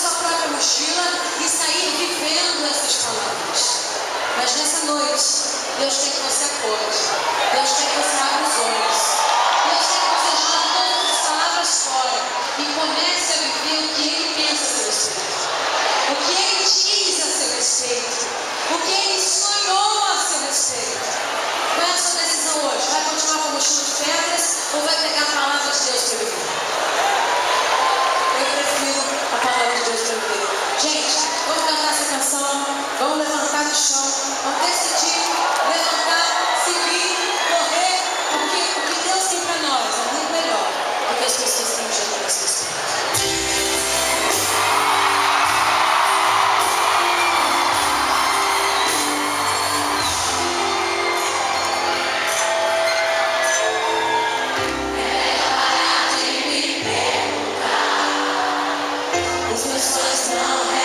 sua própria mochila e sair vivendo essas palavras. Mas nessa noite, Deus quer que você acorde. Deus quer que você abra os olhos. Deus quer que você jogue todas as palavras fora e comece a viver o que Ele pensa a seu respeito. O que Ele diz a seu respeito. O que Ele sonhou a seu respeito. Qual é a sua decisão hoje? Vai continuar com a mochila de pedras ou vai pegar a palavra de Deus para viver? Eu prefiro a palavra de Deus para viver. Gente, vamos cantar essa canção. Vamos levantar do chão. Vamos decidir levantar, seguir, correr. Porque o que Deus tem para nós é muito melhor do que as pessoas têm dito a nosso respeito. Os meus sonhos não